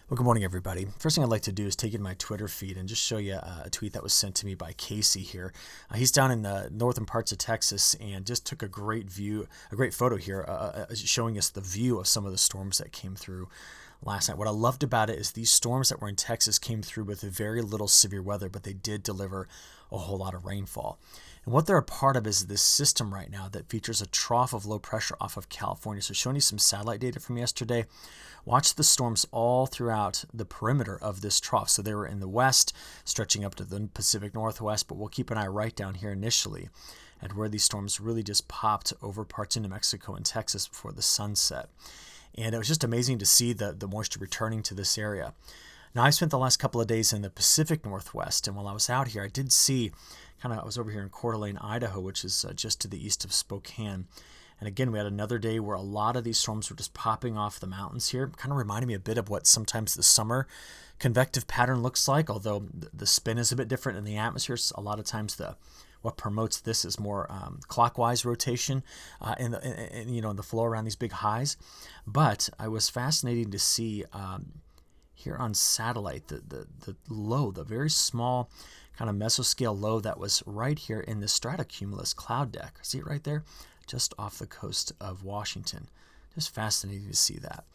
Well, good morning, everybody. First thing I'd like to do is take you to my Twitter feed and just show you a tweet that was sent to me by Casey here. He's down in the northern parts of Texas and just took a great photo here, showing us the view of some of the storms that came through last night. What I loved about it is these storms that were in Texas came through with very little severe weather, but they did deliver a whole lot of rainfall. And what they're a part of is this system right now that features a trough of low pressure off of California. So showing you some satellite data from yesterday. Watch the storms all throughout the perimeter of this trough. So they were in the west, stretching up to the Pacific Northwest, but we'll keep an eye right down here initially at where these storms really just popped over parts of New Mexico and Texas before the sunset. And it was just amazing to see the moisture returning to this area. Now, I spent the last couple of days in the Pacific Northwest, and while I was out here, I did see, I was over here in Coeur d'Alene, Idaho, which is just to the east of Spokane. And again, we had another day where a lot of these storms were just popping off the mountains here. Kind of reminding me a bit of what sometimes the summer convective pattern looks like, although the spin is a bit different in the atmosphere. A lot of times what promotes this is more clockwise rotation in the flow around these big highs. But I was fascinated to see here on satellite the low, the very small kind of mesoscale low that was right here in the stratocumulus cloud deck. See it right there? Just off the coast of Washington. Just fascinating to see that.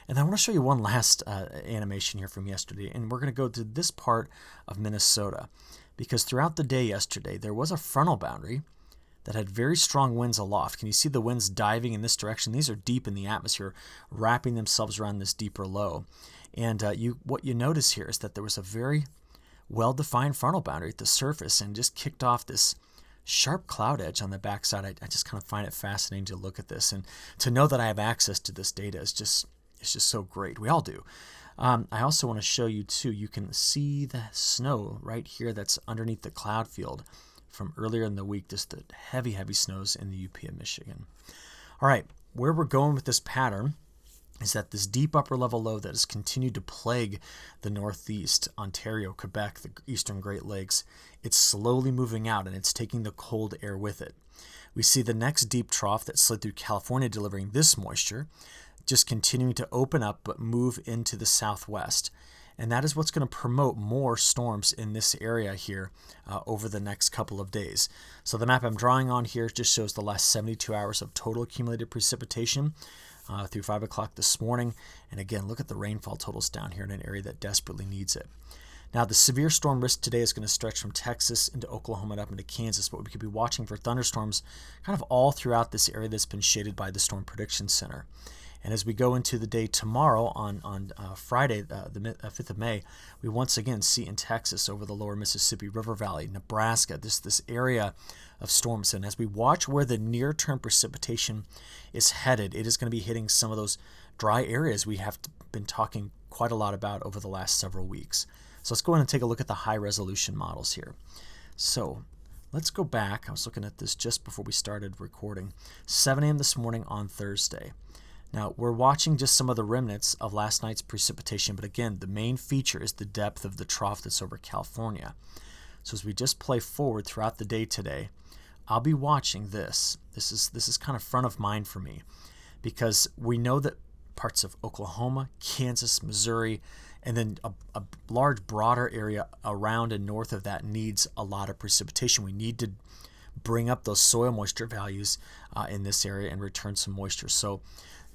And I want to show you one last animation here from yesterday, and we're going to go to this part of Minnesota, because throughout the day yesterday, there was a frontal boundary that had very strong winds aloft. Can you see the winds diving in this direction? These are deep in the atmosphere, wrapping themselves around this deeper low. And what you notice here is that there was a very well-defined frontal boundary at the surface and just kicked off this sharp cloud edge on the backside. I just kind of find it fascinating to look at this, and to know that I have access to this data is just so great. We all do. I also want to show you too. You can see the snow right here that's underneath the cloud field from earlier in the week. Just the heavy snows in the UP of Michigan. All right, where we're going with this pattern is that this deep upper level low that has continued to plague the Northeast, Ontario, Quebec, the Eastern Great Lakes, it's slowly moving out and it's taking the cold air with it. We see the next deep trough that slid through California delivering this moisture, just continuing to open up but move into the southwest. And that is what's going to promote more storms in this area here over the next couple of days. So the map I'm drawing on here just shows the last 72 hours of total accumulated precipitation through 5 o'clock this morning. And again, look at the rainfall totals down here in an area that desperately needs it. Now, the severe storm risk today is going to stretch from Texas into Oklahoma and up into Kansas, but we could be watching for thunderstorms kind of all throughout this area that's been shaded by the Storm Prediction Center. And as we go into the day tomorrow on Friday, the 5th of May, we once again see in Texas over the lower Mississippi River Valley, Nebraska, this area of storms. And as we watch where the near-term precipitation is headed, it is going to be hitting some of those dry areas we have been talking quite a lot about over the last several weeks. So let's go in and take a look at the high-resolution models here. So let's go back. I was looking at this just before we started recording. 7 a.m. this morning on Thursday. Now, we're watching just some of the remnants of last night's precipitation, but again, the main feature is the depth of the trough that's over California. So as we just play forward throughout the day today, I'll be watching this. This is kind of front of mind for me, because we know that parts of Oklahoma, Kansas, Missouri, and then a large, broader area around and north of that needs a lot of precipitation. We need to bring up those soil moisture values in this area and return some moisture. So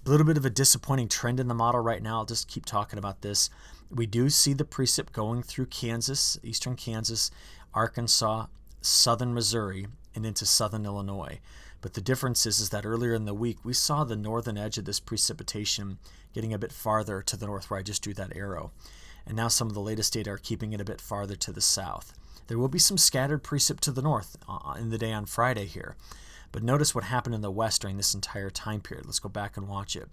a little bit of a disappointing trend in the model right now. I'll just keep talking about this. We do see the precip going through Kansas, eastern Kansas, Arkansas, southern Missouri, and into southern Illinois. But the difference is that earlier in the week, we saw the northern edge of this precipitation getting a bit farther to the north, where I just drew that arrow. And now some of the latest data are keeping it a bit farther to the south. There will be some scattered precip to the north in the day on Friday here. But notice what happened in the west during this entire time period. Let's go back and watch it.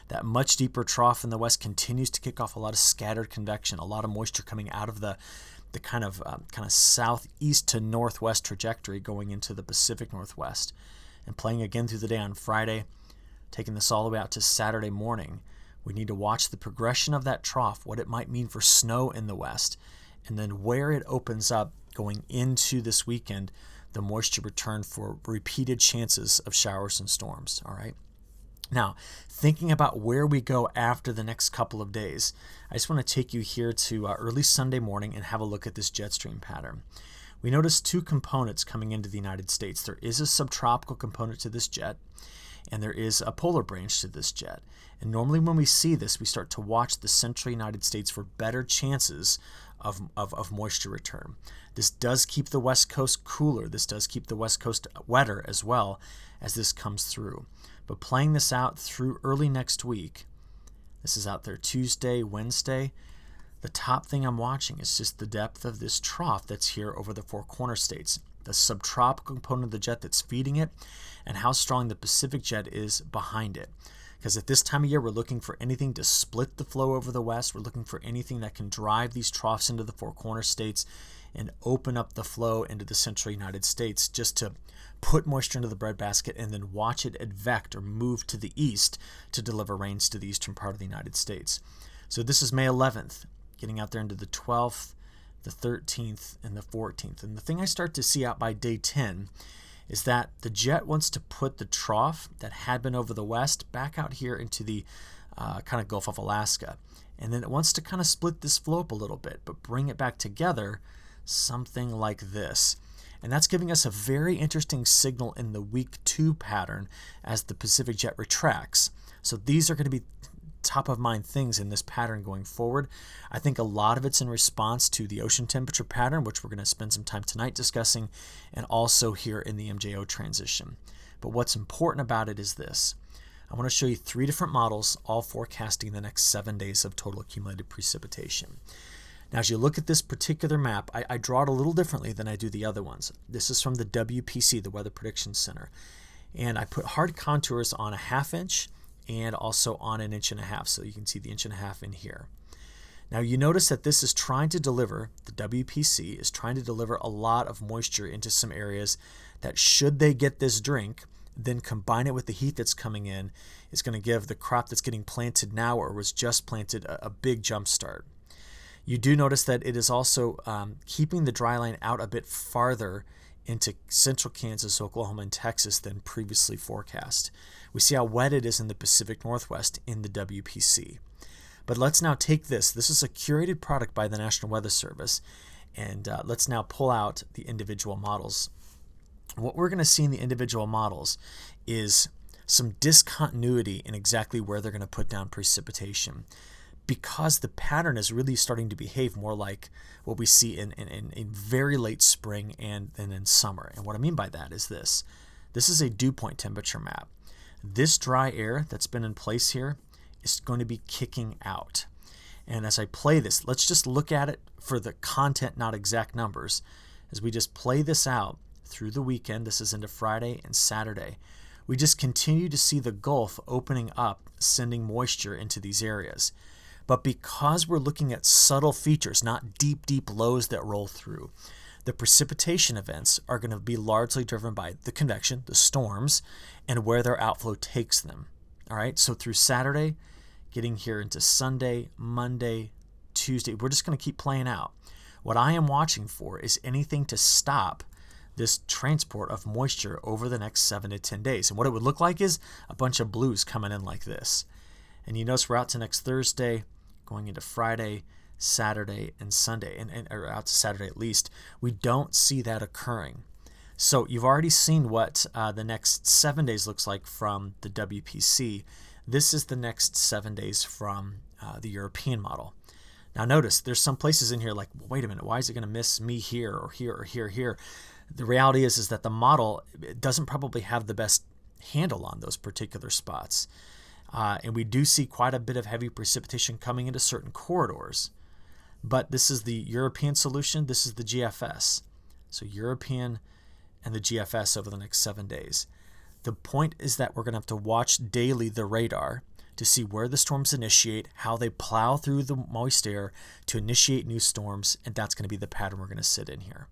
That much deeper trough in the west continues to kick off a lot of scattered convection, a lot of moisture coming out of the kind of southeast to northwest trajectory going into the Pacific Northwest. And playing again through the day on Friday, taking this all the way out to Saturday morning. We need to watch the progression of that trough, what it might mean for snow in the west, and then where it opens up going into this weekend, the moisture return for repeated chances of showers and storms. All right. Now, thinking about where we go after the next couple of days, I just want to take you here to early Sunday morning and have a look at this jet stream pattern. We notice two components coming into the United States. There is a subtropical component to this jet, and there is a polar branch to this jet. And normally when we see this, we start to watch the central United States for better chances of moisture return. This does keep the West Coast cooler. This does keep the West Coast wetter as well as this comes through. But playing this out through early next week, this is out there Tuesday, Wednesday, the top thing I'm watching is just the depth of this trough that's here over the Four Corner States, the subtropical component of the jet that's feeding it, and how strong the Pacific jet is behind it. Because at this time of year, we're looking for anything to split the flow over the west. We're looking for anything that can drive these troughs into the Four Corner States and open up the flow into the central United States, just to put moisture into the breadbasket and then watch it advect or move to the east to deliver rains to the eastern part of the United States. So this is May 11th, getting out there into the 12th, the 13th, and the 14th. And the thing I start to see out by day 10 is that the jet wants to put the trough that had been over the west back out here into the kind of Gulf of Alaska. And then it wants to kind of split this flow up a little bit, but bring it back together, something like this. And that's giving us a very interesting signal in the week 2 pattern as the Pacific jet retracts. So these are going to be top of mind things in this pattern going forward. I think a lot of it's in response to the ocean temperature pattern, which we're going to spend some time tonight discussing, and also here in the MJO transition. But what's important about it is this. I want to show you 3 different models, all forecasting the next 7 days of total accumulated precipitation. Now, as you look at this particular map, I draw it a little differently than I do the other ones. This is from the WPC, the Weather Prediction Center. And I put hard contours on a 1/2 inch and also on 1.5 inches. So you can see the 1.5 inches in here. Now you notice that this is trying to deliver, the WPC is trying to deliver a lot of moisture into some areas that, should they get this drink, then combine it with the heat that's coming in, is going to give the crop that's getting planted now or was just planted a big jump start. You do notice that it is also keeping the dry line out a bit farther into central Kansas, Oklahoma, and Texas than previously forecast. We see how wet it is in the Pacific Northwest in the WPC. But let's now take this. This is a curated product by the National Weather Service, and let's now pull out the individual models. What we're going to see in the individual models is some discontinuity in exactly where they're going to put down precipitation, because the pattern is really starting to behave more like what we see in very late spring and in summer. And what I mean by that is this. This is a dew point temperature map. This dry air that's been in place here is going to be kicking out. And as I play this, let's just look at it for the content, not exact numbers. As we just play this out through the weekend, this is into Friday and Saturday, we just continue to see the Gulf opening up, sending moisture into these areas. But because we're looking at subtle features, not deep, deep lows that roll through, the precipitation events are going to be largely driven by the convection, the storms, and where their outflow takes them. All right, so through Saturday, getting here into Sunday, Monday, Tuesday, we're just going to keep playing out. What I am watching for is anything to stop this transport of moisture over the next 7 to 10 days. And what it would look like is a bunch of blues coming in like this. And you notice we're out to next Thursday, going into Friday, Saturday, and Sunday, or out to Saturday at least. We don't see that occurring. So you've already seen what the next 7 days looks like from the WPC. This is the next 7 days from the European model. Now notice, there's some places in here like, well, wait a minute, why is it going to miss me here or here or here or here? The reality is that the model doesn't probably have the best handle on those particular spots. And we do see quite a bit of heavy precipitation coming into certain corridors. But this is the European solution. This is the GFS. So European and the GFS over the next 7 days. The point is that we're going to have to watch daily the radar to see where the storms initiate, how they plow through the moist air to initiate new storms, and that's going to be the pattern we're going to sit in here.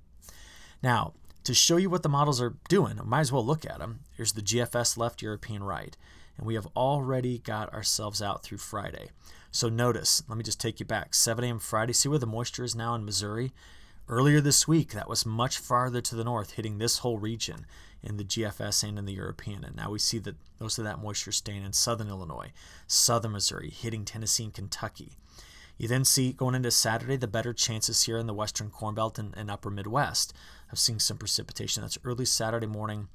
Now, to show you what the models are doing, I might as well look at them. Here's the GFS left, European right. And we have already got ourselves out through Friday. So notice, let me just take you back. 7 a.m. Friday, see where the moisture is now in Missouri? Earlier this week, that was much farther to the north, hitting this whole region. in the GFS and in the European. And now we see that most of that moisture staying in southern Illinois, southern Missouri, hitting Tennessee and Kentucky. You then see going into Saturday the better chances here in the western Corn Belt and upper Midwest of seeing some precipitation. That's early Saturday morning,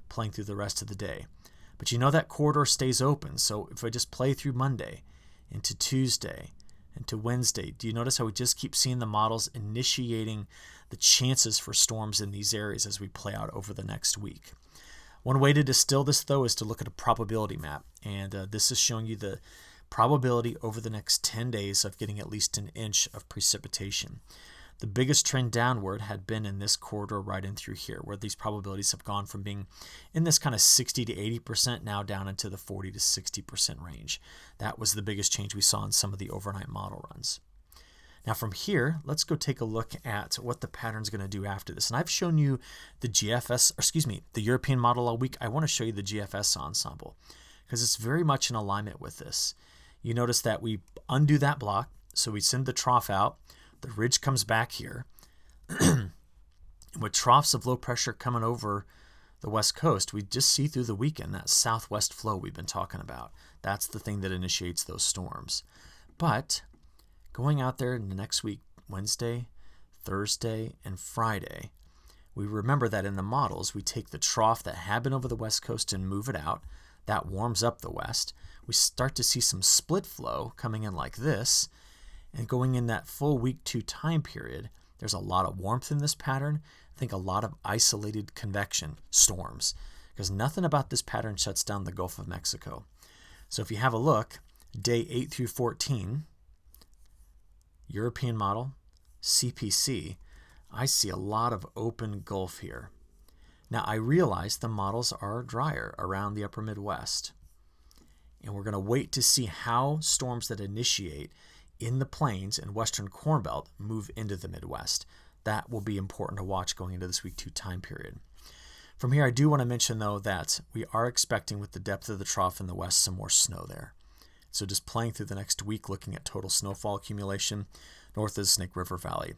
playing through the rest of the day. But you know that corridor stays open. So if I just play through Monday into Tuesday into Wednesday, do you notice how we just keep seeing the models initiating the chances for storms in these areas as we play out over the next week? One way to distill this, though, is to look at a probability map. And this is showing you the probability over the next 10 days of getting at least an inch of precipitation. The biggest trend downward had been in this corridor right in through here, where these probabilities have gone from being in this kind of 60 to 80% now down into the 40 to 60% range. That was the biggest change we saw in some of the overnight model runs. Now from here, let's go take a look at what the pattern's going to do after this. And I've shown you the the European model all week. I want to show you the GFS ensemble because it's very much in alignment with this. You notice that we undo that block, so we send the trough out. The ridge comes back here. With troughs of low pressure coming over the west coast, we just see through the weekend that southwest flow we've been talking about. That's the thing that initiates those storms. But going out there in the next week, Wednesday, Thursday, and Friday, we remember that in the models, we take the trough that had been over the west coast and move it out. That warms up the west. We start to see some split flow coming in like this. And going in that full week 2 time period, there's a lot of warmth in this pattern. I think a lot of isolated convection storms because nothing about this pattern shuts down the Gulf of Mexico. So if you have a look, day 8 through 14, European model, CPC, I see a lot of open Gulf here. Now I realize the models are drier around the upper Midwest. And we're going to wait to see how storms that initiate in the plains and western Corn Belt move into the Midwest. That will be important to watch going into this week 2 time period. From here, I do want to mention, though, that we are expecting with the depth of the trough in the west some more snow there. So just playing through the next week, looking at total snowfall accumulation north of the Snake River Valley,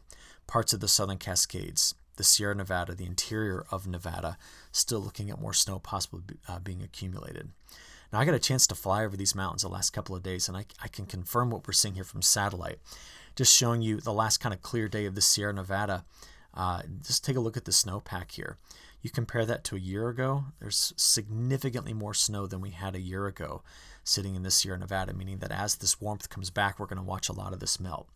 parts of the southern Cascades, the Sierra Nevada, the interior of Nevada, still looking at more snow possibly being accumulated. Now, I got a chance to fly over these mountains the last couple of days, and I can confirm what we're seeing here from satellite. Just showing you the last kind of clear day of the Sierra Nevada. Just take a look at the snowpack here. You compare that to a year ago, there's significantly more snow than we had a year ago sitting in the Sierra Nevada, meaning that as this warmth comes back, we're going to watch a lot of this melt.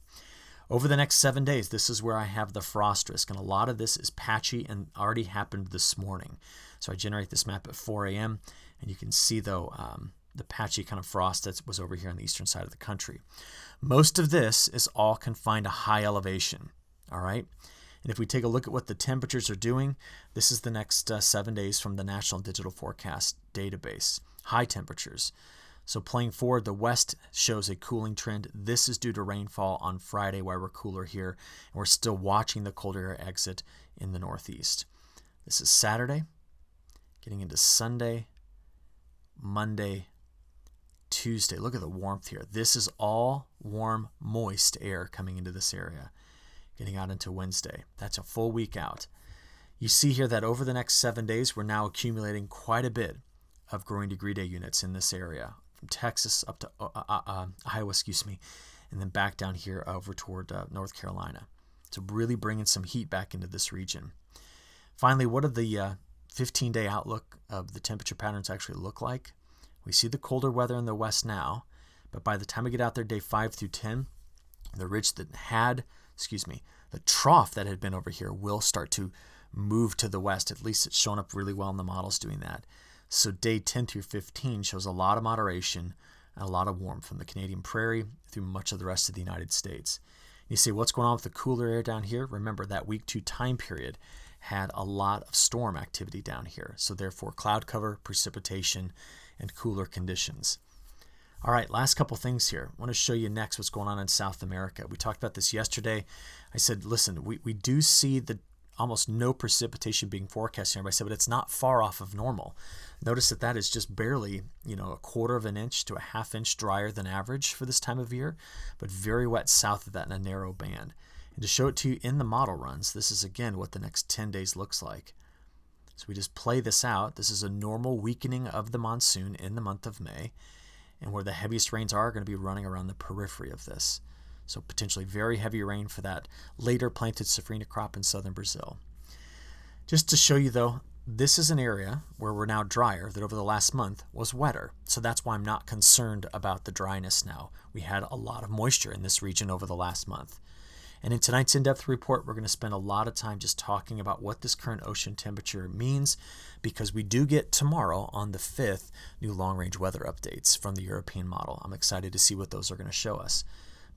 Over the next 7 days, this is where I have the frost risk, and a lot of this is patchy and already happened this morning. So I generate this map at 4 a.m., and you can see, though, the patchy kind of frost that was over here on the eastern side of the country. Most of this is all confined to high elevation, all right? And if we take a look at what the temperatures are doing, this is the next 7 days from the National Digital Forecast database. High temperatures. So playing forward, the west shows a cooling trend. This is due to rainfall on Friday, why we're cooler here. And we're still watching the cold air exit in the northeast. This is Saturday, getting into Sunday, Monday, Tuesday. Look at the warmth here. This is all warm, moist air coming into this area. Getting out into Wednesday. That's a full week out. You see here that over the next 7 days, we're now accumulating quite a bit of growing degree day units in this area, from Texas up to Iowa, and then back down here over toward North Carolina. So really bringing some heat back into this region. Finally, what do the 15-day outlook of the temperature patterns actually look like? We see the colder weather in the west now, but by the time we get out there day 5 through 10, the ridge that had, the trough that had been over here will start to move to the west. At least it's shown up really well in the models doing that. So day 10 through 15 shows a lot of moderation and a lot of warmth from the Canadian prairie through much of the rest of the United States. You see what's going on with the cooler air down here? Remember that week 2 time period had a lot of storm activity down here. So therefore cloud cover, precipitation, and cooler conditions. All right, last couple things here. I want to show you next what's going on in South America. We talked about this yesterday. I said, listen, we do see the almost no precipitation being forecast here. But I said, but it's not far off of normal. Notice that that is just barely, a quarter of an inch to a half inch drier than average for this time of year, but very wet south of that in a narrow band. And to show it to you in the model runs, this is again what the next 10 days looks like. So we just play this out. This is a normal weakening of the monsoon in the month of May, and where the heaviest rains are going to be running around the periphery of this. So potentially very heavy rain for that later planted safrinha crop in southern Brazil. Just to show you though, this is an area where we're now drier that over the last month was wetter. So that's why I'm not concerned about the dryness now. We had a lot of moisture in this region over the last month. And in tonight's in-depth report, we're going to spend a lot of time just talking about what this current ocean temperature means, because we do get tomorrow on the 5th new long-range weather updates from the European model. I'm excited to see what those are going to show us.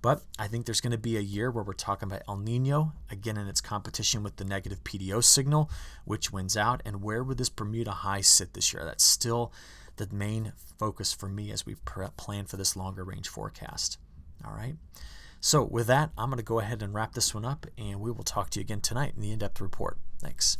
But I think there's going to be a year where we're talking about El Nino, again in its competition with the negative PDO signal, which wins out, and where would this Bermuda high sit this year? That's still the main focus for me as we plan for this longer range forecast. All right. So with that, I'm going to go ahead and wrap this one up, and we will talk to you again tonight in the in-depth report. Thanks.